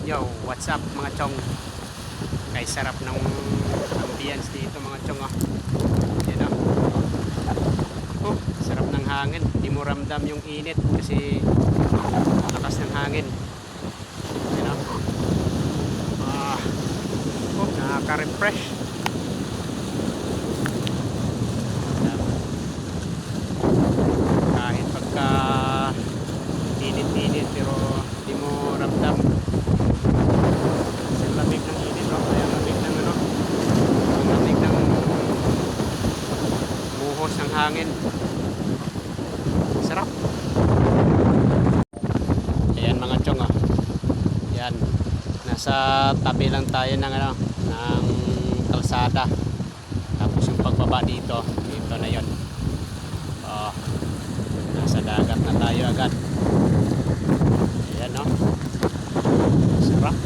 Yo, what's up mga chong? Kay sarap ng ambience dito mga chong, oh. Yan, oh. Oh, sarap ng hangin. Di mo ramdam yung init kasi lakas ng hangin. Yan, oh. Oh, nakaka-refresh. Kahit pagka init-init pero di mo ramdam. Ang lamig ng init, oh. Kaya lamig ng ano, ang lamig ng buhos ng hangin. Sarap. Ayan mga chong, oh. Yan. Nasa tabi lang tayo ng ano, ng kalsada. Tapos yung pagbaba dito, dito na yon. Oh, nasa dagat na tayo agad. Ayan, no. Sarap.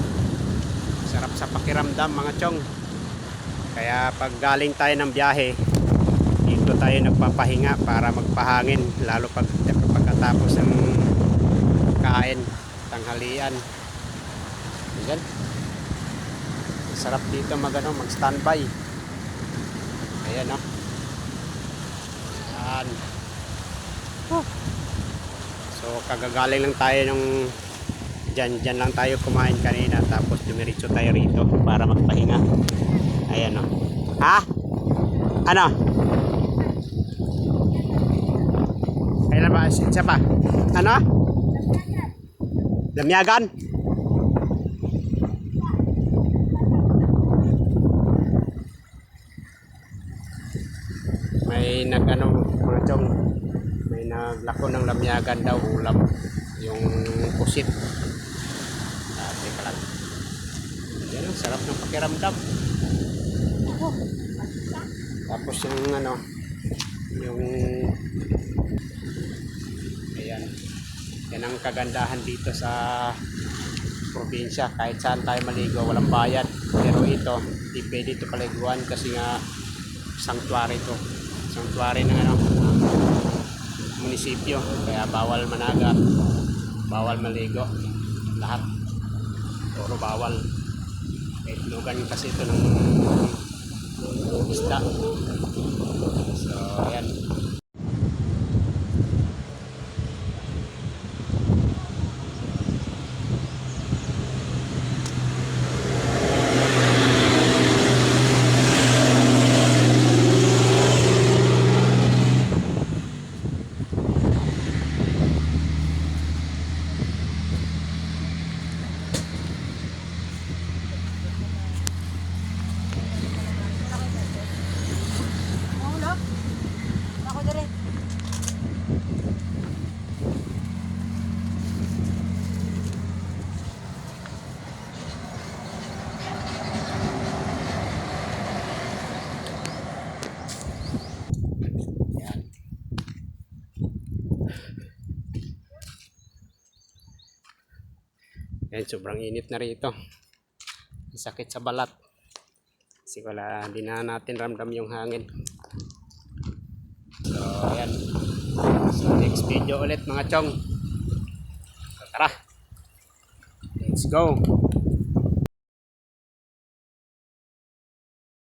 Sarap sa pakiramdam mga chong. Kaya pag galing tayo ng biyahe, dito tayo nagpapahinga para magpahangin, lalo pagkatapos ng kain, tanghalian. Ayan. Sarap dito mag standby. Ayan, no. Ayan. So kagagaling lang tayo nung dyan lang tayo kumain kanina, tapos dumiretso tayo rito para magpahinga. Ayan, no. Ha? Ano? Kailan ba? Siya pa? Ano? Lamyagan? May nag-ano mga chong, may naglako ng lamyagan daw, ulam yung pusit. Teka lang. Yan, ang sarap ng pakiramdam. Tapos yung ano, yung ayan, yan ang kagandahan dito sa probinsya. Kahit saan tayo maligo, walang bayad. Pero ito, di pwede ito paliguan kasi nga sanctuary to. Sanctuary ng ano, ng munisipyo. Kaya bawal managat, bawal maligo, lahat puro bawal. Kahit lugan kasi ito ng isda. So ayan. Yan, sobrang init na rito. Sakit sa balat. Kasi wala, hindi na natin ramdam yung hangin. So, ayan. So, next video ulit mga chong. So, tara. Let's go.